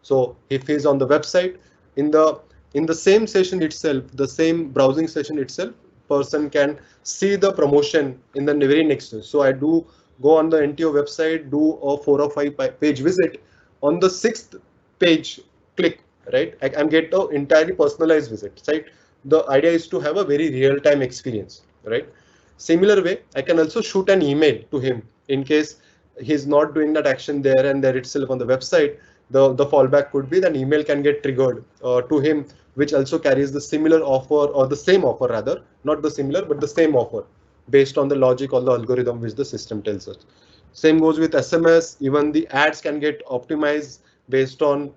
So if he's on the website, in the same session itself, the same browsing session itself, person can see the promotion in the very next. So I do go on the NTO website, do a 4 or 5 page visit. On the 6th page, click, right? I'm get an entirely personalized visit, right? The idea is to have a very real-time experience, right? Similar way, I can also shoot an email to him in case he's not doing that action there and there itself on the website. The fallback could be that email can get triggered to him, which also carries the similar offer, or the same offer rather, not the similar, but the same offer, based on the logic or the algorithm which the system tells us. Same goes with SMS. Even the ads can get optimized based on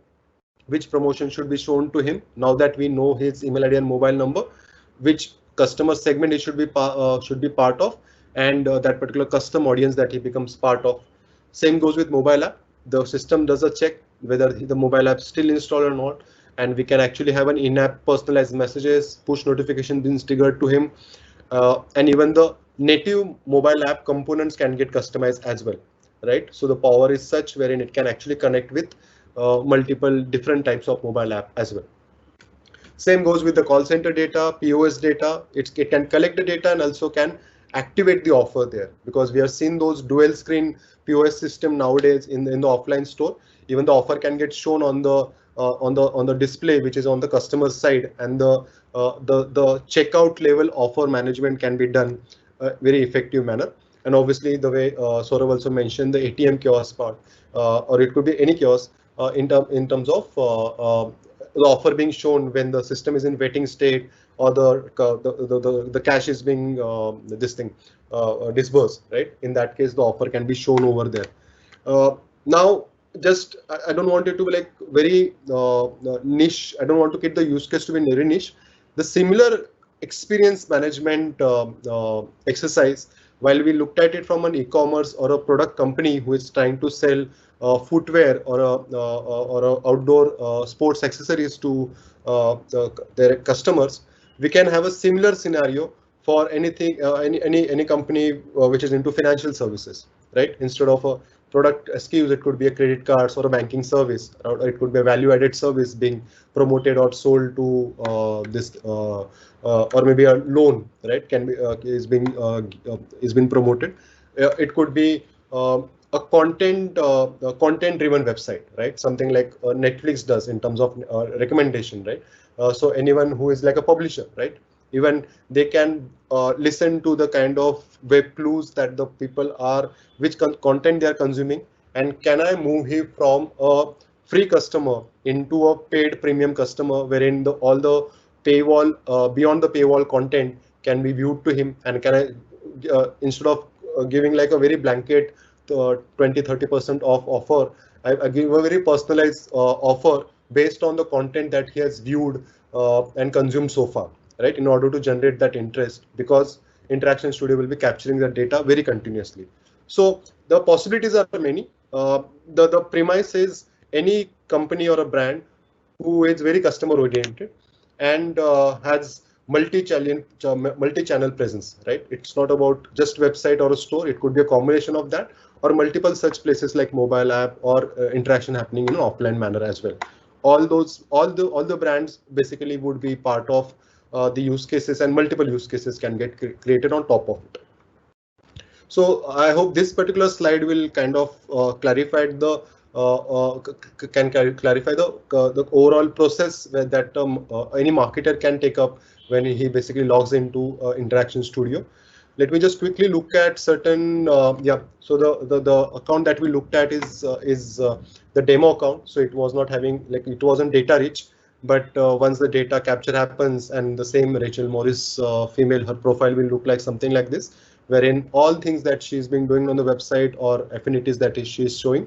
which promotion should be shown to him. Now that we know his email ID and mobile number, which customer segment he should be part of, and that particular custom audience that he becomes part of. Same goes with mobile app. The system does a check whether the mobile app is still installed or not, and we can actually have an in-app personalized messages, push notification being triggered to him, and even the native mobile app components can get customized as well, right? So the power is such wherein it can actually connect with multiple different types of mobile app as well. Same goes with the call center data, POS data. It can collect the data and also can activate the offer there, because we have seen those dual screen POS system nowadays in the offline store. Even the offer can get shown on the display, which is on the customer side, and the checkout level offer management can be done very effective manner. And obviously, the way Saurav also mentioned, the ATM kiosk part, or it could be any kiosk in terms of the offer being shown when the system is in waiting state, or the cash is being disbursed, right? In that case, the offer can be shown over there. Now, just I don't want it to be like very niche. I don't want to get the use case to be very niche. The similar experience management exercise, while we looked at it from an e-commerce or a product company who is trying to sell footwear or outdoor sports accessories to their customers, we can have a similar scenario for anything, any company which is into financial services, right? Instead of a product SKUs, it could be a credit cards or a banking service, or it could be a value-added service being promoted or sold to or maybe a loan, right? Can be is being promoted. It could be a content-driven website, right? Something like Netflix does in terms of recommendation, right? So anyone who is like a publisher, right? Even they can listen to the kind of web clues that the people are, which content they are consuming, and can I move him from a free customer into a paid premium customer, wherein all the paywall, beyond the paywall content can be viewed to him, and can I instead of giving like a very blanket 20-30% off offer, I give a very personalized offer based on the content that he has viewed and consumed so far, right? In order to generate that interest, because Interaction Studio will be capturing that data very continuously. So the possibilities are many. The premise is any company or a brand who is very customer oriented and has multi-channel presence, right? It's not about just website or a store. It could be a combination of that, or multiple such places like mobile app or interaction happening in an offline manner as well. all the brands basically would be part of the use cases, and multiple use cases can get created on top of it. So I hope this particular slide will kind of clarify the clarify the overall process that any marketer can take up when he basically logs into Interaction Studio. Let me just quickly look at certain yeah. So the account that we looked at is the demo account. So it was not having, like, it wasn't data rich, but once the data capture happens, and the same Rachel Morris female, her profile will look like something like this, wherein all things that she's been doing on the website or affinities that she's showing,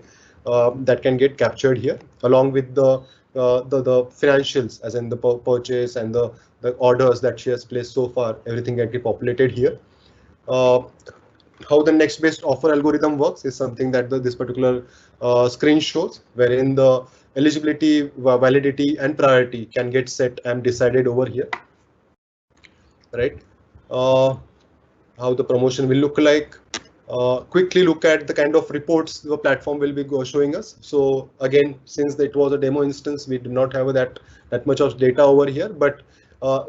that can get captured here, along with the financials, as in the purchase and the orders that she has placed so far. Everything can get populated here. Uh, how the next best offer algorithm works is something that this particular screen shows, wherein the eligibility, validity, and priority can get set and decided over here, right? Uh, how the promotion will look like. Quickly look at the kind of reports the platform will be showing us. So again, since it was a demo instance, we do not have that much of data over here, but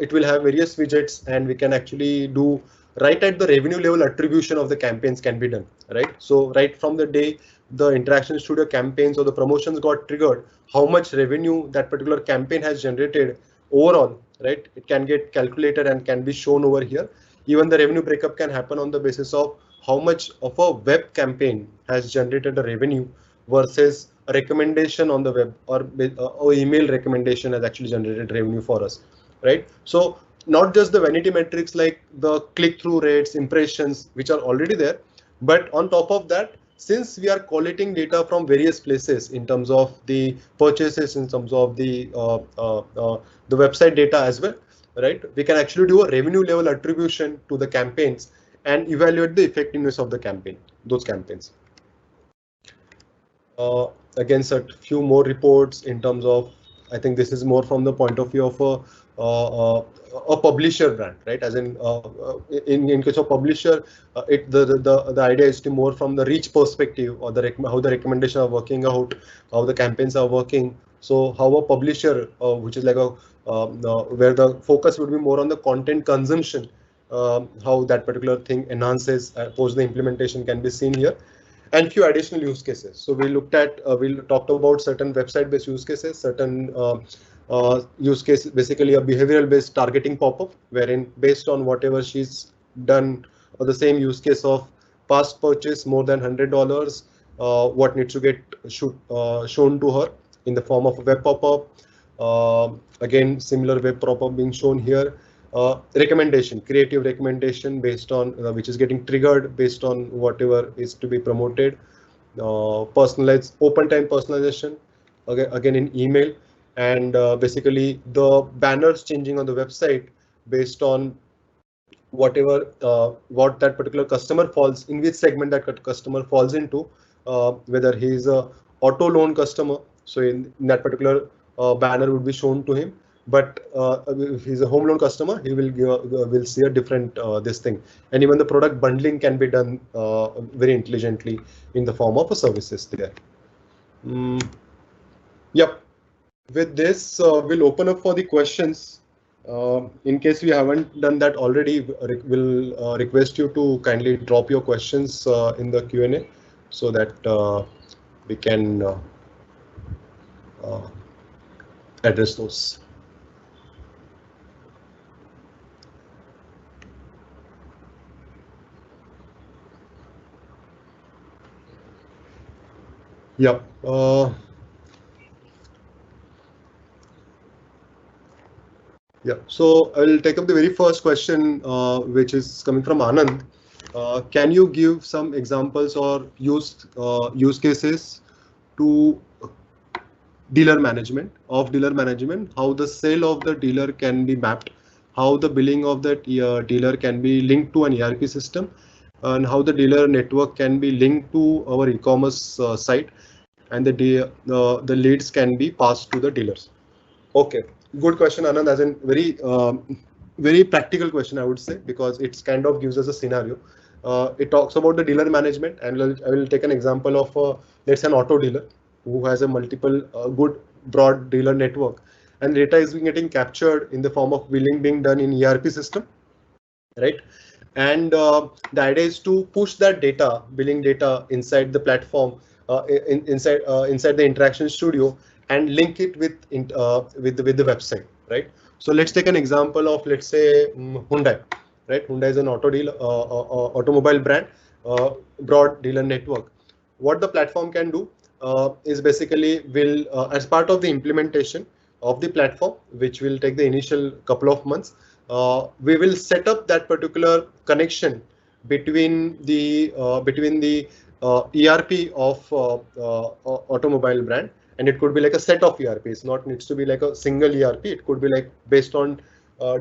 it will have various widgets, and we can actually do right at the revenue level attribution of the campaigns can be done, right? So right from the day the Interaction Studio campaigns or the promotions got triggered, how much revenue that particular campaign has generated overall, right? It can get calculated and can be shown over here. Even the revenue breakup can happen on the basis of how much of a web campaign has generated a revenue versus a recommendation on the web, or email recommendation has actually generated revenue for us, right? So not just the vanity metrics like the click-through rates, impressions, which are already there, but on top of that, since we are collating data from various places in terms of the purchases, in terms of the website data as well, right? We can actually do a revenue level attribution to the campaigns and evaluate the effectiveness of the campaign, those campaigns. Against a few more reports in terms of, I think this is more from the point of view of a publisher brand, right? As in case of publisher, the idea is to more from the reach perspective, or how the recommendations are working out, how the campaigns are working. So how a publisher, which is like where the focus would be more on the content consumption, how that particular thing enhances post the implementation can be seen here, and few additional use cases. So we talked about certain website-based use cases, certain use case, basically a behavioral-based targeting pop-up, wherein based on whatever she's done, or the same use case of past purchase more than $100, what needs to get shown to her in the form of a web pop-up. Again, similar web pop-up being shown here. Recommendation, creative recommendation based on which is getting triggered based on whatever is to be promoted. Personalized, open time personalization, again in email, and basically the banners changing on the website based on whatever what that particular customer falls in, which segment that customer falls into, whether he is a auto loan customer, so in that particular banner would be shown to him, but if he's a home loan customer, he will see a different this thing. And even the product bundling can be done very intelligently in the form of a services there. Yep. With this, we'll open up for the questions. In case we haven't done that already, we'll request you to kindly drop your questions in the Q&A, so that we can address those. Yeah. Yeah. So I'll take up the very first question, which is coming from Anand. Can you give some examples or use cases to dealer management, how the sale of the dealer can be mapped, how the billing of that dealer can be linked to an ERP system, and how the dealer network can be linked to our e-commerce site, and the leads can be passed to the dealers? Okay, good question, Anand. As in very practical question, I would say, because it's kind of gives us a scenario. It talks about the dealer management, and I will take an example of let's say an auto dealer who has a multiple good broad dealer network, and data is getting captured in the form of billing being done in ERP system, right? And the idea is to push that data, billing data, inside the platform, inside the interaction studio, and link it with the website, right? So let's take an example of, let's say, Hyundai, right? Hyundai is an automobile brand, broad dealer network. What the platform can do is basically will as part of the implementation of the platform, which will take the initial couple of months, we will set up that particular connection between the ERP of automobile brand, and it could be like a set of ERPs. Not needs to be like a single ERP. It could be like based on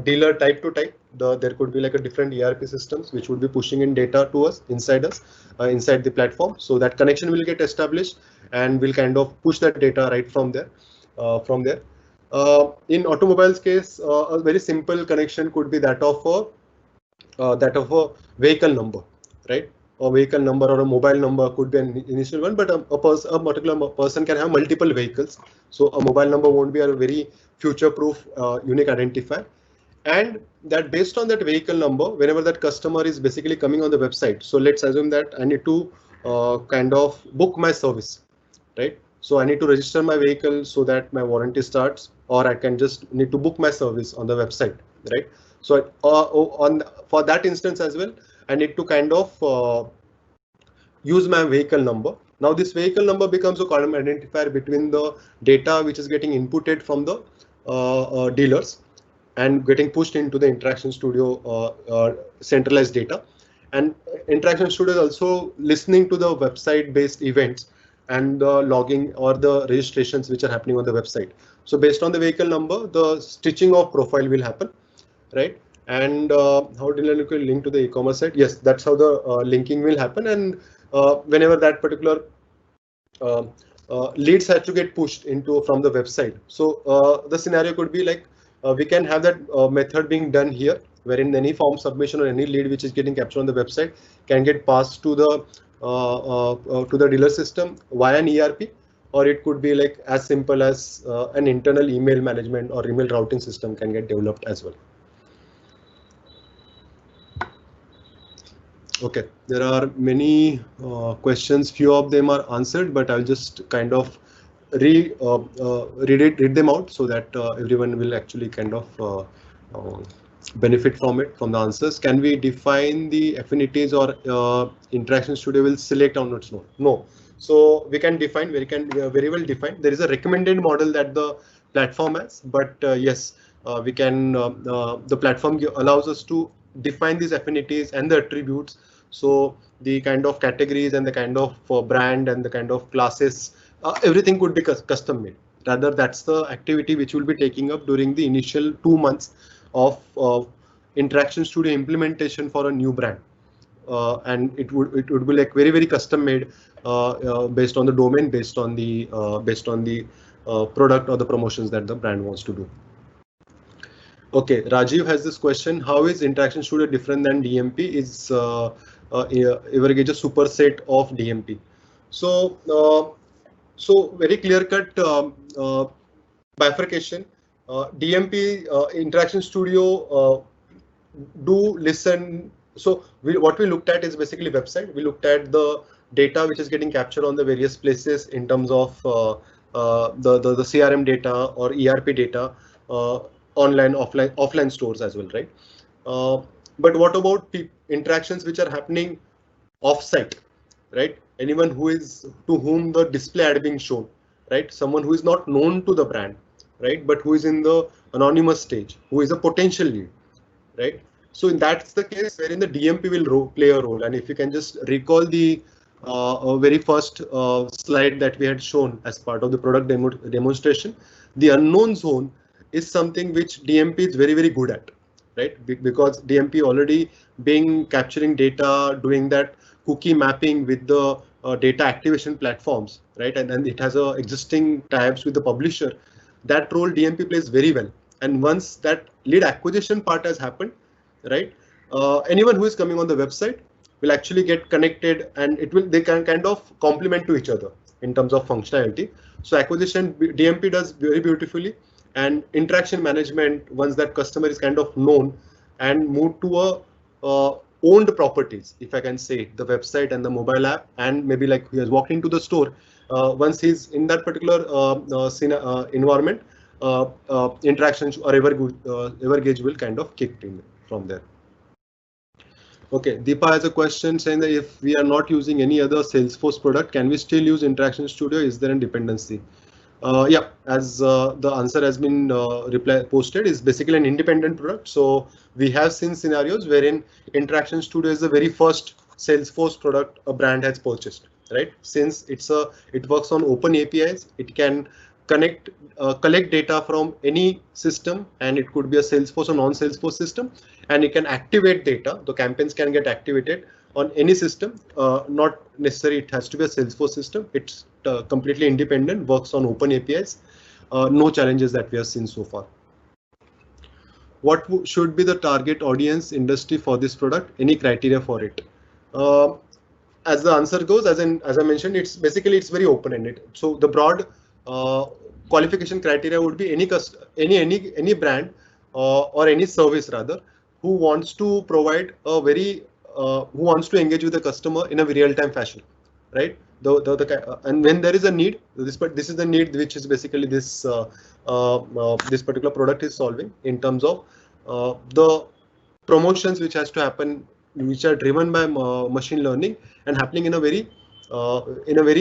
dealer type to type. There could be like a different ERP systems which would be pushing in data to us inside the platform. So that connection will get established, and will kind of push that data right from there. In automobiles case, a very simple connection could be that of a vehicle number, right? A vehicle number or a mobile number could be an initial one, but a particular person can have multiple vehicles. So a mobile number won't be a very future-proof unique identifier. And that based on that vehicle number, whenever that customer is basically coming on the website, so let's assume that I need to kind of book my service, right? So I need to register my vehicle so that my warranty starts, or I can just need to book my service on the website, right? So on for that instance as well, I need to kind of use my vehicle number. Now this vehicle number becomes a column identifier between the data which is getting inputted from the dealers and getting pushed into the interaction studio centralized data. And interaction studio is also listening to the website based events and the logging or the registrations which are happening on the website. So based on the vehicle number, the stitching of profile will happen, right? And how dealer will link to the e-commerce site? Yes, that's how the linking will happen. And whenever that particular uh, leads have to get pushed into from the website. So the scenario could be like we can have that method being done here, wherein any form submission or any lead which is getting captured on the website can get passed to the dealer system via an ERP, or it could be like as simple as an internal email management or email routing system can get developed as well. Okay, there are many questions. Few of them are answered, but I'll just kind of read them out so that everyone will actually kind of benefit from it, from the answers. Can we define the affinities, or interaction studio will select on its own? No. So we can define, we are very well defined. There is a recommended model that the platform has, but yes, we can. The platform allows us to define these affinities and the attributes. So the kind of categories and the kind of brand and the kind of classes, everything could be custom made. Rather, that's the activity which will be taking up during the initial 2 months of interaction studio implementation for a new brand. And it would be like very custom made based on the domain, based on the product or the promotions that the brand wants to do. Okay, Rajiv has this question: how is interaction studio different than DMP? Is Evergage a superset of DMP? So very clear cut bifurcation. DMP interaction studio do listen. So what we looked at is basically website. We looked at the data which is getting captured on the various places in terms of the CRM data or ERP data, online, offline stores as well, right? But what about interactions which are happening off-site, right? Anyone who is to whom the display ad being shown, right? Someone who is not known to the brand, right? But who is in the anonymous stage, who is a potential lead, right? So that's the case wherein the DMP will play a role. And if you can just recall the very first slide that we had shown as part of the product demonstration, the unknown zone is something which DMP is very good at, right? Because DMP already being capturing data, doing that cookie mapping with the data activation platforms, right? And then it has a existing ties with the publisher. That role DMP plays very well. And once that lead acquisition part has happened, right? Anyone who is coming on the website will actually get connected, and they can kind of complement to each other in terms of functionality. So acquisition DMP does very beautifully, and interaction management, once that customer is kind of known and moved to a owned properties, if I can say, the website and the mobile app, and maybe like he has walked into the store. Once he's in that particular environment, interactions or ever gauge will kind of kicked in from there. Okay, Deepa has a question saying that if we are not using any other Salesforce product, can we still use Interaction Studio? Is there a dependency? Yeah, as the answer has been posted, is basically an independent product. So we have seen scenarios wherein Interaction Studio is the very first Salesforce product a brand has purchased, right? Since it works on open APIs, it can collect data from any system, and it could be a Salesforce or non-Salesforce system, and it can activate data. The campaigns can get activated on any system, not necessarily it has to be a Salesforce system. It's completely independent, works on open APIs. No challenges that we have seen so far. What should be the target audience industry for this product? Any criteria for it? As the answer goes, as I mentioned, it's very open-ended. So the broad qualification criteria would be any brand or any service rather who wants to provide a very who wants to engage with the customer in a real-time fashion, right? And when there is a need, this is the need which is basically this particular product is solving in terms of the promotions which has to happen, which are driven by machine learning and happening in a very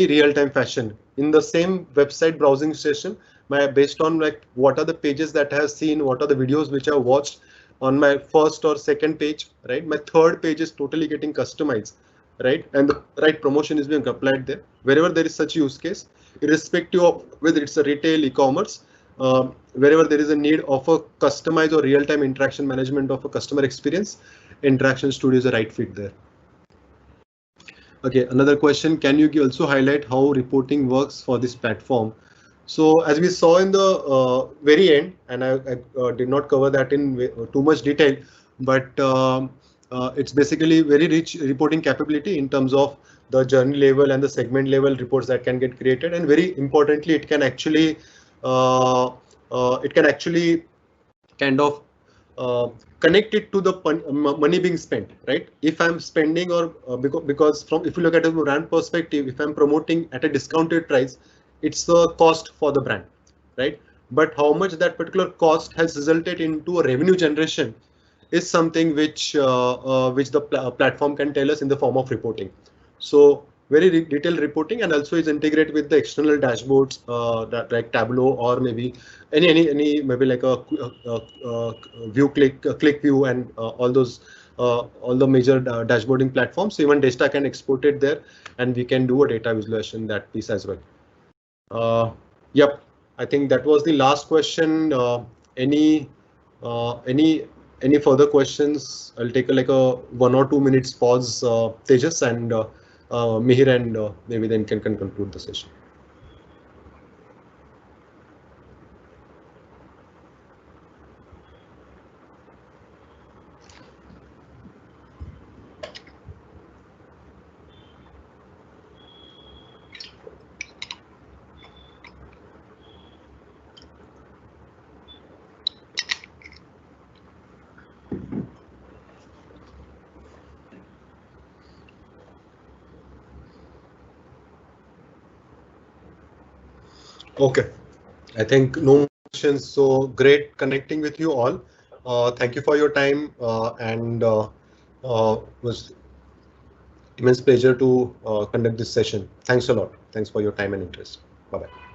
real-time fashion in the same website browsing session, based on like what are the pages that I have seen, what are the videos which I watched on my first or second page, right? My third page is totally getting customized, right? And the right promotion is being applied there. Wherever there is such use case, irrespective of whether it's a retail, e-commerce, wherever there is a need of a customized or real-time interaction management of a customer experience, Interaction Studio is the right fit there. Okay, another question. Can you also highlight how reporting works for this platform? So as we saw in the very end, and I did not cover that in too much detail, but it's basically very rich reporting capability in terms of the journey level and the segment level reports that can get created, and very importantly, uh, it can actually kind of connect it to the money being spent, right? If I'm spending or because from if you look at it from a brand perspective, if I'm promoting at a discounted price, it's the cost for the brand, right? But how much that particular cost has resulted into a revenue generation is something which the platform can tell us in the form of reporting. So very detailed reporting, and also is integrated with the external dashboards that like Tableau or maybe any maybe like a view click view and all the major dashboarding platforms. So even Data can export it there, and we can do a data visualization that piece as well. Yep, I think that was the last question. Any any further questions? I'll take like a 1 or 2 minutes pause, Tejas and Mihir, and maybe then can conclude the session. Okay, I think no more questions. So great connecting with you all. Thank you for your time, and was immense pleasure to conduct this session. Thanks a lot. Thanks for your time and interest. Bye bye.